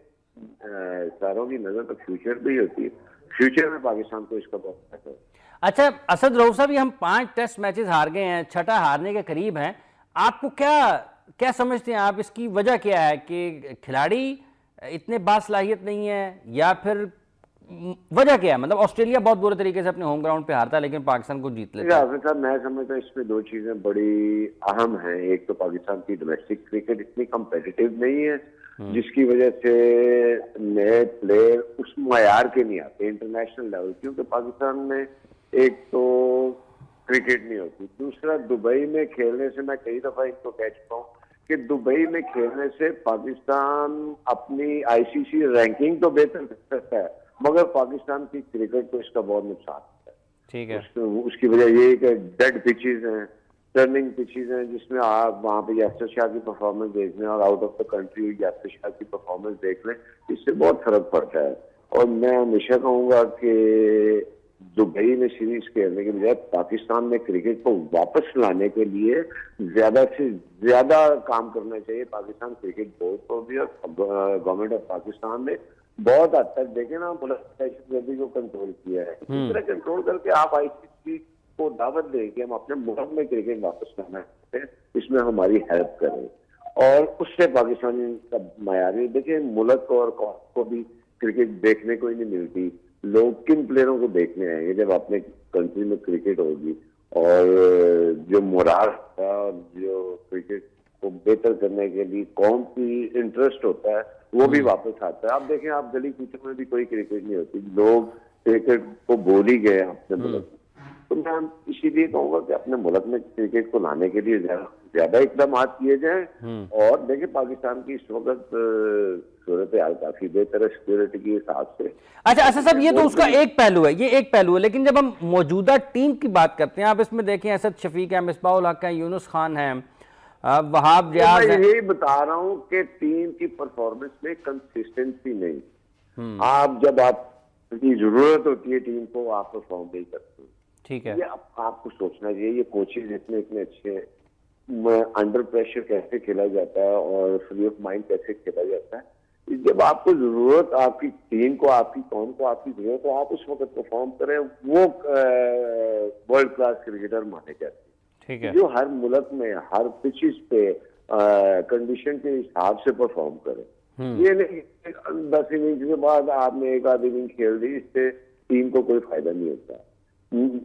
S3: ساروں کی نظر تو فیوچر پہ ہی ہوتی ہے، فیوچر میں پاکستان کو اس کا بہت فائدہ ہے.
S1: اچھا اسد رؤف صاحب، یہ ہم 5 ٹیسٹ میچز ہار گئے ہیں، 6ٹھا ہارنے کے قریب ہیں. آپ کو کیا سمجھتے ہیں آپ، اس کی وجہ کیا ہے کہ کھلاڑی اتنے باصلاحیت نہیں ہے یا پھر وجہ کیا ہے؟ مطلب آسٹریلیا بہت برے طریقے سے اپنے ہوم گراؤنڈ پہ ہارتا ہے لیکن پاکستان کو جیت لیتا ہے.
S3: حافظ صاحب میں سمجھتا ہوں اس میں 2 چیزیں بڑی اہم ہیں. ایک تو پاکستان کی ڈومیسٹک کرکٹ اتنی کمپیٹیٹو نہیں ہے جس کی وجہ سے نئے پلیئر اس معیار کے نہیں آتے انٹرنیشنل لیول، کیونکہ پاکستان میں ایک تو کرکٹ نہیں ہوتی. دوسرا دبئی میں کھیلنے سے، میں کئی دفعہ ان کو کہہ چکا ہوں کہ دبئی میں کھیلنے سے پاکستان اپنی آئی سی سی رینکنگ تو بہتر کر سکتا ہے مگر پاکستان کی کرکٹ کو اس کا بہت نقصان ہوتا ہے.
S1: ٹھیک ہے.
S3: اس کی وجہ یہ کہ ڈیڈ پچیز ہیں، ٹرننگ پچیز ہیں، جس میں آپ وہاں پہ یاسر شاہ کی پرفارمنس دیکھ لیں اور out of the country Yasir Shah کی پرفارمنس دیکھ لیں، اس سے بہت فرق پڑتا ہے. اور میں ہمیشہ کہوں گا کہ دبئی میں سیریز کھیلنے کے بجائے پاکستان میں کرکٹ کو واپس لانے کے لیے زیادہ سے زیادہ کام کرنا چاہیے. پاکستان کرکٹ بورڈ کو بھی اور گورنمنٹ آف پاکستان نے بہت حد تک دیکھیں نا دہشت گردی کو کنٹرول کیا ہے. اس طرح کنٹرول کر کے آپ آئی سی سی کو دعوت دیں کہ ہم اپنے ملک میں کرکٹ واپس لانا چاہتے ہیں, اس میں ہماری ہیلپ کریں. اور اس سے پاکستانی کا معیاری دیکھیں, ملک کو اور قوم کو بھی کرکٹ دیکھنے کو ہی نہیں ملتی. لوگ کن پلیئروں کو دیکھنے آئیں گے جب اپنے کنٹری میں کرکٹ ہوگی, اور جو مراد ہوتا ہے اور جو کرکٹ کو بہتر کرنے کے لیے قوم کی انٹرسٹ ہوتا ہے وہ بھی واپس آتا ہے. آپ دیکھیں, آپ گلی کوچوں میں بھی کوئی کرکٹ نہیں ہوتی, لوگ کرکٹ کو بھول ہی گئے اپنے ملک میں. تو میں اسی لیے کہوں گا کہ اپنے ملک میں کرکٹ کو لانے کے لیے زیادہ اقدامات کیے جائیں. اور دیکھیں پاکستان کی اس وقت صورتحال کافی بہتر ہے سیکورٹی کے حساب سے.
S1: اچھا اسد صاحب, یہ تو اس کا ایک پہلو ہے, یہ ایک پہلو ہے, لیکن جب ہم موجودہ ٹیم کی بات کرتے ہیں, آپ اس میں دیکھیں اسد شفیق ہے, مصباح الحق ہے, یونس خان ہے, وہاب ریاض ہے.
S3: میں یہی بتا رہا ہوں کہ ٹیم کی پرفارمنس میں کنسسٹنسی نہیں. آپ جب آپ کی ضرورت ہوتی ہے ٹیم کو, آپ پرفارم نہیں کرتے.
S1: ٹھیک ہے,
S3: یہ آپ کو سوچنا چاہیے, یہ کوچز اتنے اچھے ہیں, انڈر پریشر کیسے کھیلا جاتا ہے اور فری آف مائنڈ کیسے کھیلا جاتا ہے. جب آپ کو ضرورت, آپ کی ٹیم کو, آپ کی قوم کو آپ کی ضرورت ہو, آپ اس وقت پرفارم کریں, وہ ورلڈ کلاس کرکٹر مانے جاتے ہیں.
S1: ٹھیک ہے,
S3: جو ہر ملک میں ہر پچز پہ کنڈیشن کے حساب سے پرفارم کرے. یہ نہیں 10 اننگ کے بعد آپ نے ایک آدھ اننگ کھیل دی, اس سے ٹیم کو کوئی فائدہ نہیں ہوتا.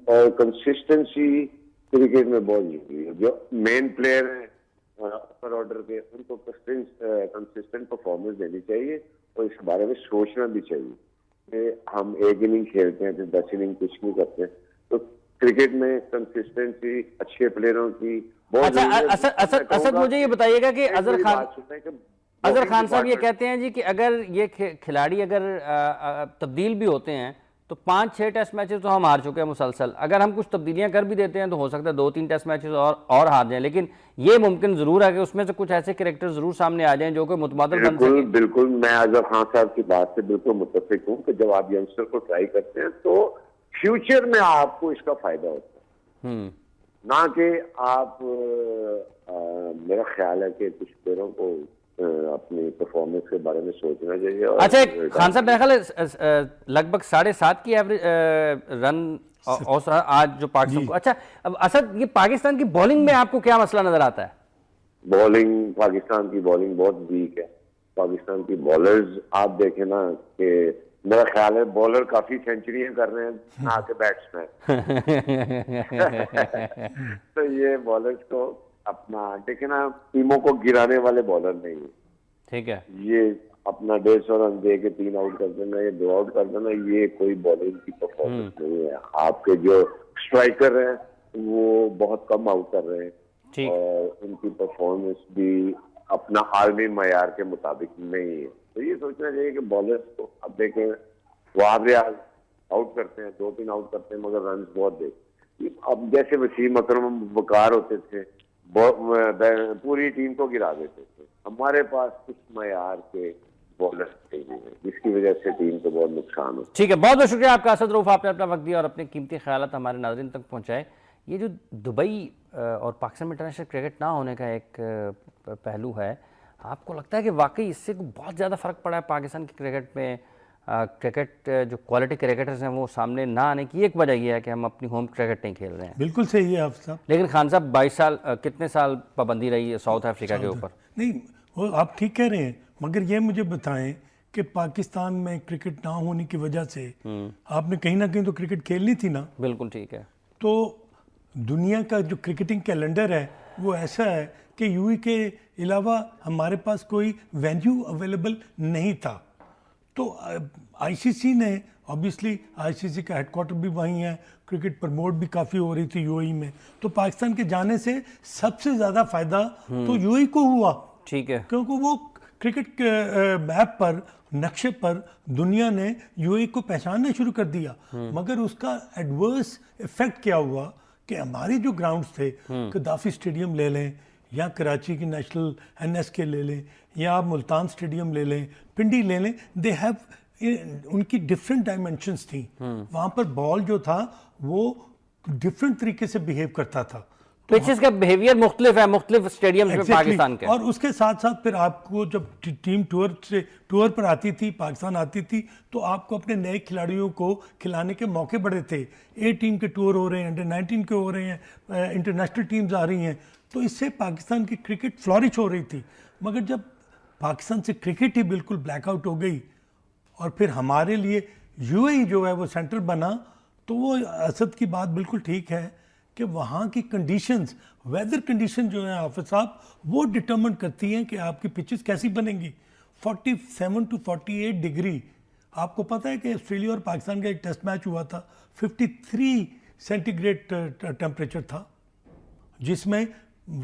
S3: اور کنسسٹنسی کرکٹ میں بہت ضروری ہے. جو مین پلیئر ہیں اپر آرڈر کے, ان کو کنسسٹنٹ پرفارمنس دینی چاہیے, اور اس بارے میں سوچنا بھی چاہیے کہ ہم ایک اننگ کھیلتے ہیں پھر 10 اننگ کچھ نہیں کرتے. تو کرکٹ میں کنسسٹنسی اچھے پلیئروں کی بہت.
S1: اچھا اسد مجھے یہ بتائیے گا کہ اظہر خان صاحب یہ کہتے ہیں جی کہ اگر یہ کھلاڑی اگر تبدیل بھی ہوتے ہیں تو 5-6 ٹیسٹ میچز تو ہم ہار چکے ہیں مسلسل, اگر ہم کچھ تبدیلیاں کر بھی دیتے ہیں تو ہو سکتا ہے 2-3 ٹیسٹ میچز اور ہار جائیں, لیکن یہ ممکن ضرور ہے کہ اس میں سے کچھ ایسے کریکٹر ضرور سامنے آ جائیں جو کہ متبادل بن سکیں.
S3: بالکل میں اظہر خان صاحب کی بات سے بالکل متفق ہوں کہ جب آپ ینگسٹر کو ٹرائی کرتے ہیں تو فیوچر میں آپ کو اس کا فائدہ ہوتا ہے, نہ کہ آپ میرا خیال ہے کہ کچھ پلیئروں کو اپنی پرفارمنس کے بارے میں سوچنا چاہیے.
S1: اچھا خان صاحب میرا خیال ہے لگ بھگ 7.5 کی ایوریج رن آج جو پاکستان کو. اچھا اسد, یہ پاکستان کی بولنگ میں آپ کو کیا مسئلہ نظر آتا ہے؟
S3: بولنگ, پاکستان کی بولنگ بہت ویک ہے. پاکستان کی بالرز آپ دیکھیں نا کہ میرا خیال ہے بالر کافی سینچریاں کر رہے ہیں نہ کہ بیٹسمین. تو یہ بالرز کو اپنا دیکھیں نا, ٹیموں کو گرانے والے بالر نہیں ہیں.
S1: ٹھیک ہے,
S3: یہ اپنا 150 رن دے کے 3 آؤٹ کر دینا یا 2 آؤٹ کر دینا, یہ کوئی بالنگ کی پرفارمنس نہیں ہے. آپ کے جو اسٹرائکر ہیں وہ بہت کم آؤٹ کر رہے ہیں, اور ان کی پرفارمنس بھی اپنا عالمی معیار کے مطابق نہیں ہے. تو یہ سوچنا چاہیے کہ بالرز کو, اب دیکھیں وہاب ریاض آؤٹ کرتے ہیں, 2-3 آؤٹ کرتے ہیں, مگر رنز بہت دیتے. اب جیسے وسیم اکرم وقار ہوتے تھے, پوری ٹیم کو گرا دیتے تھے. ہمارے پاس کچھ معیار کے بالر ہیں جس کی وجہ سے ٹیم کو بہت نقصان ہو.
S1: ٹھیک ہے, بہت بہت شکریہ آپ کا اسد رؤف, آپ نے اپنا وقت دیا اور اپنے قیمتی خیالات ہمارے ناظرین تک پہنچائے. یہ جو دبئی اور پاکستان میں انٹرنیشنل کرکٹ نہ ہونے کا ایک پہلو ہے, آپ کو لگتا ہے کہ واقعی اس سے بہت زیادہ فرق پڑا ہے پاکستان کی کرکٹ میں؟ کرکٹ جو کوالٹی کرکٹرز ہیں وہ سامنے نہ آنے کی ایک وجہ یہ ہے کہ ہم اپنی ہوم کرکٹ نہیں کھیل رہے ہیں.
S2: بالکل صحیح ہے آپ صاحب.
S1: لیکن خان صاحب 22 سال کتنے سال پابندی رہی ہے ساؤتھ افریقہ کے اوپر؟
S2: نہیں وہ آپ ٹھیک کہہ رہے ہیں, مگر یہ مجھے بتائیں کہ پاکستان میں کرکٹ نہ ہونے کی وجہ سے آپ نے کہیں نہ کہیں تو کرکٹ کھیلنی تھی نا.
S1: بالکل ٹھیک ہے.
S2: تو دنیا کا جو کرکٹنگ کیلنڈر ہے وہ ایسا ہے کہ یو ای کے علاوہ ہمارے پاس کوئی وینیو اویلیبل نہیں تھا. تو آئی سی سی نے obviously آئی سی سی کا ہیڈ کوارٹر بھی وہیں ہے, کرکٹ پروموٹ بھی کافی ہو رہی تھی یو اے میں, تو پاکستان کے جانے سے سب سے زیادہ فائدہ تو یو اے کو ہوا.
S1: ٹھیک ہے,
S2: کیونکہ وہ کرکٹ کے میپ پر, نقشے پر دنیا نے یو اے کو پہچاننا شروع کر دیا. مگر اس کا ایڈورس ایفیکٹ کیا ہوا کہ ہمارے جو گراؤنڈز تھے, قذافی اسٹیڈیم لے لیں یا کراچی کی نیشنل این ایس کے لے لیں یا آپ ملتان اسٹیڈیم لے لیں, پنڈی لے لیں, دے ہیو ان کی ڈفرینٹ ڈائمینشنز تھیں. وہاں پر بال جو تھا وہ ڈفرینٹ طریقے سے بیہیو کرتا تھا.
S1: پچز کا بیہیویئر مختلف ہے مختلف اسٹیڈیم میں پاکستان کے.
S2: اور اس کے ساتھ ساتھ پھر آپ کو جب ٹیم ٹور پر آتی تھی، پاکستان آتی تھی، تو آپ کو اپنے نئے کھلاڑیوں کو کھلانے کے موقع بڑے تھے. اے ٹیم کے ٹور ہو رہے ہیں، انڈر 19 کے ہو رہے ہیں، انٹرنیشنل ٹیمز آ رہی ہیں، تو اس سے پاکستان کی کرکٹ فلورش ہو رہی تھی. مگر جب پاکستان سے کرکٹ ہی بالکل بلیک آؤٹ ہو گئی اور پھر ہمارے لیے یو اے ای جو ہے وہ سینٹر بنا، تو وہ اسد کی بات بالکل ٹھیک ہے کہ وہاں کی کنڈیشنز، ویدر کنڈیشن جو ہیں حافظ صاحب، وہ ڈٹرمن کرتی ہیں کہ آپ کی پچز کیسی بنیں گی. 47 to 48 ڈگری. آپ کو پتہ ہے کہ آسٹریلیا اور پاکستان کا ایک ٹیسٹ میچ ہوا تھا، 53 سینٹی گریڈ ٹیمپریچر تھا، جس میں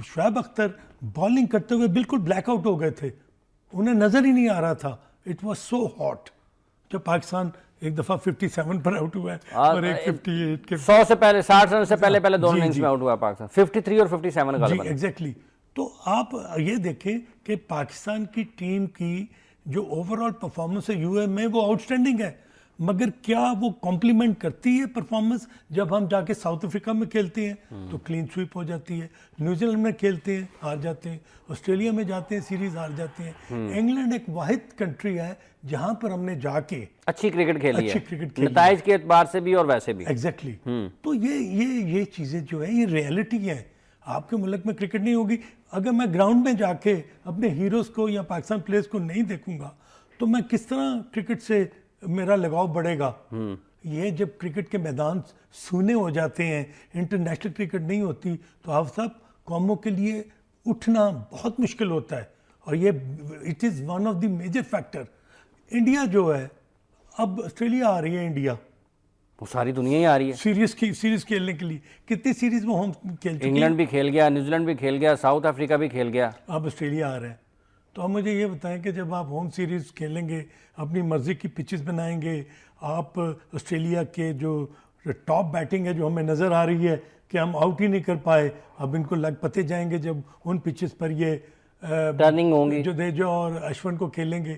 S2: شعیب اختر بالنگ کرتے ہوئے بالکل بلیک آؤٹ ہو گئے تھے، انہیں نظر ہی نہیں آ رہا تھا. It was so hot. جب پاکستان ایک دفعہ 57 پر آؤٹ ہوا ہے اور ایک 58 کے
S1: 100 سے پہلے 60 رن سے پہلے دونوں اننگز میں آؤٹ ہوا پاکستان، 53 اور 57
S2: جی
S1: غالباً.
S2: ایگزیکٹلی. تو آپ یہ دیکھیں کہ پاکستان کی ٹیم کی جو اوور آل پرفارمنس ہے یو اے میں وہ آؤٹ اسٹینڈنگ ہے، مگر کیا وہ کمپلیمنٹ کرتی ہے پرفارمنس؟ جب ہم جا کے ساؤتھ افریقہ میں کھیلتے ہیں تو کلین سویپ ہو جاتی ہے، نیوزی لینڈ میں کھیلتے ہیں ہار جاتے ہیں، آسٹریلیا میں جاتے ہیں سیریز ہار جاتے ہیں. انگلینڈ ایک واحد کنٹری ہے جہاں پر ہم نے جا کے
S1: اچھی کرکٹ کھیلی
S2: اچھی
S1: ہے،
S2: کرکٹ کھیلی
S1: نتائج کے اعتبار سے بھی اور ویسے بھی.
S2: ایگزیکٹلی. تو یہ چیزیں جو ہے یہ ریئلٹی ہے. آپ کے ملک میں کرکٹ نہیں ہوگی. اگر میں گراؤنڈ میں جا کے اپنے ہیروز کو یا پاکستان پلیئرز کو نہیں دیکھوں گا تو میں کس طرح کرکٹ سے میرا لگاؤ بڑھے گا؟ یہ جب کرکٹ کے میدان سونے ہو جاتے ہیں، انٹرنیشنل کرکٹ نہیں ہوتی، تو آپ سب قوموں کے لیے اٹھنا بہت مشکل ہوتا ہے. اور یہ it is one of the major factor. India جو ہے، اب آسٹریلیا آ رہی ہے انڈیا،
S1: وہ ساری دنیا ہی آ رہی ہے
S2: سیریز کھیلنے کے لیے. کتنی سیریز میں ہوم کھیل چکے ہیں؟
S1: انگلینڈ بھی کھیل گیا، نیوزی لینڈ بھی کھیل گیا، ساؤتھ افریقہ بھی کھیل گیا،
S2: اب آسٹریلیا آ رہے ہیں. تو آپ مجھے یہ بتائیں کہ جب آپ ہوم سیریز کھیلیں گے، اپنی مرضی کی پچز بنائیں گے، آپ آسٹریلیا کے جو ٹاپ بیٹنگ ہے جو ہمیں نظر آ رہی ہے کہ ہم آؤٹ ہی نہیں کر پائے، اب ان کو لگ پتے جائیں گے جب ان پچز پر یہ
S1: ٹرننگ ہوں گی،
S2: جڈیجا اور اشون کو کھیلیں گے،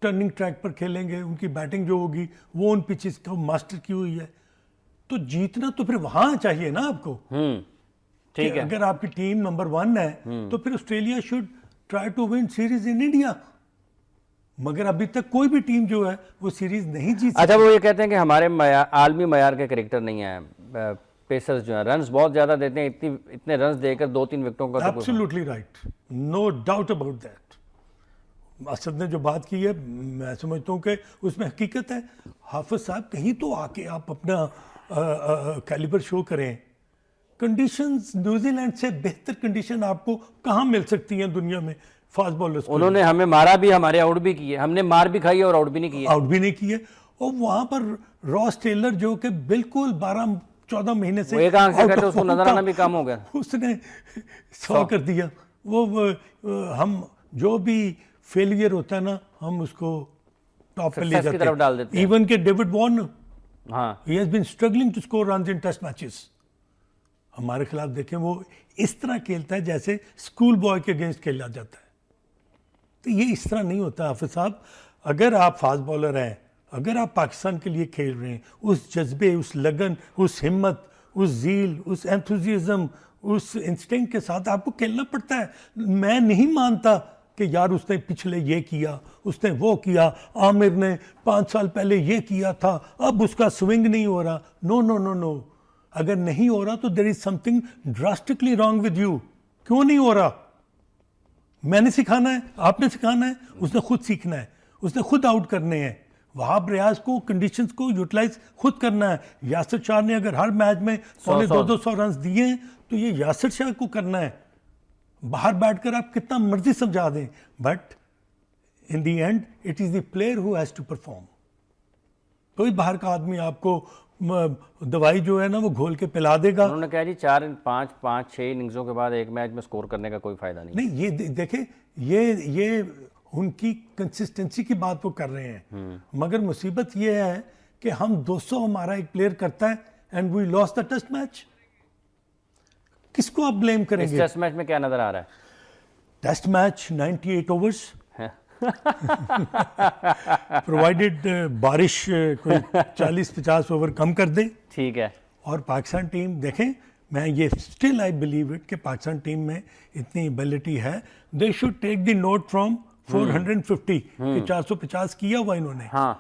S2: ٹرننگ ٹریک پر کھیلیں گے، ان کی بیٹنگ جو ہوگی وہ ان پچز کو ماسٹر کی ہوئی ہے. تو جیتنا تو پھر وہاں چاہیے نا آپ کو.
S1: ٹھیک ہے.
S2: اگر آپ کی ٹیم نمبر 1 ہے تو پھر Australia should try to win series in India. مگر ابھی تک کوئی بھی ٹیم جو ہے وہ سیریز نہیں جیت سکتی.
S1: اچھا، وہ یہ کہتے ہیں کہ ہمارے عالمی معیار کے کرکٹر نہیں ہیں پیسرز جو ہیں، رنز بہت زیادہ دیتے ہیں، اتنے رنز دے کر 2-3 وکٹوں کا.
S2: Absolutely right, no doubt about that. Asad نے جو بات کی ہے میں سمجھتا ہوں کہ اس میں حقیقت ہے. حافظ صاحب کہیں تو آ کے آپ اپنا کیلیبر شو کریں. کنڈیشنز نیوزی لینڈ سے بہتر کنڈیشن آپ کو کہاں مل سکتی ہیں دنیا میں فاسٹ بالرز کو؟
S1: انہوں نے ہمیں مارا بھی، ہمارے آؤٹ بھی کیے، ہم نے مار بھی کھائی ہے اور آؤٹ بھی نہیں کیے.
S2: آؤٹ بھی نہیں کیے. اور وہاں پر راس ٹیلر جو کہ بالکل 12-14 مہینے سے
S1: ایک آنکھ سے کہتے اس کو نظر آنا بھی کم ہو گیا،
S2: اس نے 100 کر دیا. وہ ہم جو بھی فیلئر ہوتا ہے نا ہم اس کو ٹاپ پہ لے
S1: Success کی طرف ڈال
S2: جاتے
S1: دیتے
S2: ہیں. ایون کہ ڈیوڈ وارنر،
S1: ہاں،
S2: he has been struggling to score runs in test matches. ہمارے خلاف دیکھیں وہ اس طرح کھیلتا ہے جیسے اسکول بوائے کے اگینسٹ کھیلا جاتا ہے. تو یہ اس طرح نہیں ہوتا حافظ صاحب. اگر آپ فاسٹ بالر ہیں، اگر آپ پاکستان کے لیے کھیل رہے ہیں، اس جذبے، اس لگن، اس ہمت، اس زیل، اس انتھوزیازم، اس انسٹنکٹ کے ساتھ آپ کو کھیلنا پڑتا ہے. میں نہیں مانتا کہ یار اس نے پچھلے یہ کیا، اس نے وہ کیا، عامر نے 5 سال پہلے یہ کیا تھا، اب اس کا سوئنگ نہیں ہو رہا. نو نو نو نو. اگر نہیں ہو رہا تو there is something drastically wrong with you. کیوں نہیں ہو رہا؟ میں نے سکھانا ہے، آپ نے سکھانا ہے، اس نے خود سیکھنا ہے، اس نے خود آؤٹ کرنے ہیں. وہاب ریاض کو کنڈیشنز کو یوٹیلائز خود کرنا ہے. یاسر شاہ نے اگر ہر میچ میں 100-200 رنز دیے ہیں تو یہ یاسر شاہ کو کرنا ہے. باہر بیٹھ کر آپ کتنا مرضی سمجھا دیں، but in the end it is the player who has to perform. کوئی باہر کا آدمی آپ کو دوائی جو ہے نا وہ گھول کے پلا دے گا.
S1: انہوں نے کہا جی 4-5-6 اننگزوں کے بعد ایک میچ میں سکور کرنے کا کوئی فائدہ نہیں.
S2: نہیں، یہ دیکھیں یہ ان کی کنسسٹنسی کی بات وہ کر رہے ہیں. مگر مصیبت یہ ہے کہ ہم 200 ہمارا ایک پلیئر کرتا ہے and we lost the test match. کس کو آپ بلیم کریں
S1: اس
S2: گے؟
S1: ٹیسٹ میچ میں کیا نظر آ رہا ہے؟
S2: ٹیسٹ میچ 98 اوورز پرووائڈیڈ بارش کوئی 40-50 اوور کم کر دے.
S1: ٹھیک ہے.
S2: اور پاکستان ٹیم دیکھیں میں یہ اسٹل آئی بلیو اٹ کہ پاکستان ٹیم میں اتنی ایبلٹی ہے. They should take the note from 450 کہ 450 کیا ہوا انہوں نے,
S1: ہاں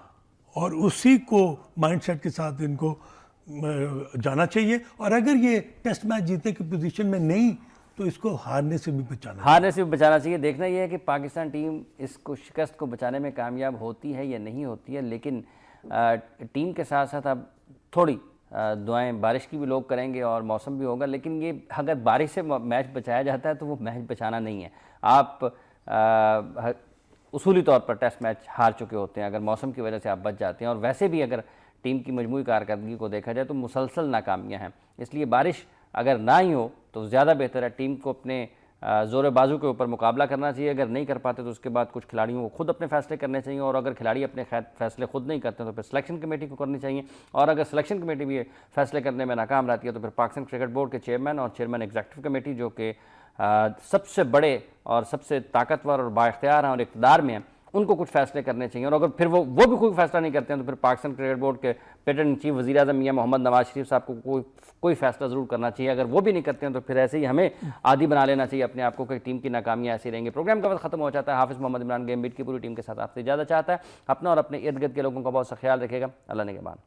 S2: اور اسی کو مائنڈ سیٹ کے ساتھ ان کو جانا چاہیے. اور اگر یہ ٹیسٹ میچ جیتنے کی پوزیشن میں نہیں تو اس کو ہارنے سے بھی بچانا
S1: چاہیے. دیکھنا یہ ہے کہ پاکستان ٹیم اس کو شکست کو بچانے میں کامیاب ہوتی ہے یا نہیں ہوتی ہے. لیکن ٹیم کے ساتھ ساتھ اب تھوڑی دعائیں بارش کی بھی لوگ کریں گے اور موسم بھی ہوگا. لیکن یہ اگر بارش سے میچ بچایا جاتا ہے تو وہ میچ بچانا نہیں ہے. آپ اصولی طور پر ٹیسٹ میچ ہار چکے ہوتے ہیں اگر موسم کی وجہ سے آپ بچ جاتے ہیں. اور ویسے بھی اگر ٹیم کی مجموعی کارکردگی کو دیکھا جائے تو مسلسل ناکامیاں ہیں. اس لیے بارش اگر نہ ہی ہو تو زیادہ بہتر ہے. ٹیم کو اپنے زور بازو کے اوپر مقابلہ کرنا چاہیے. اگر نہیں کر پاتے تو اس کے بعد کچھ کھلاڑیوں کو خود اپنے فیصلے کرنے چاہیے. اور اگر کھلاڑی اپنے فیصلے خود نہیں کرتے تو پھر سلیکشن کمیٹی کو کرنی چاہیے. اور اگر سلیکشن کمیٹی بھی فیصلے کرنے میں ناکام رہتی ہے تو پھر پاکستان کرکٹ بورڈ کے چیئرمین اور چیئرمین ایگزیکٹو کمیٹی جو کہ سب سے بڑے اور سب سے طاقتور اور بااختیار ہیں اور اقتدار میں ہیں, ان کو کچھ فیصلے کرنے چاہیے. اور اگر پھر وہ بھی کوئی فیصلہ نہیں کرتے ہیں تو پھر پاکستان کرکٹ بورڈ کے پیٹرن ان چیف وزیر اعظم میاں محمد نواز شریف صاحب کو کوئی فیصلہ ضرور کرنا چاہیے. اگر وہ بھی نہیں کرتے ہیں تو پھر ایسے ہی ہمیں عادی بنا لینا چاہیے اپنے آپ کو کہ ٹیم کی ناکامیاں ایسی رہیں گی. پروگرام کا وقت ختم ہو جاتا ہے. حافظ محمد عمران گیم بیٹ کی پوری ٹیم کے ساتھ آپ سے اجازت چاہتا ہے. اپنا اور اپنے ارد گرد کے لوگوں کا بہت سا خیال رکھے گا. اللہ نگہبان.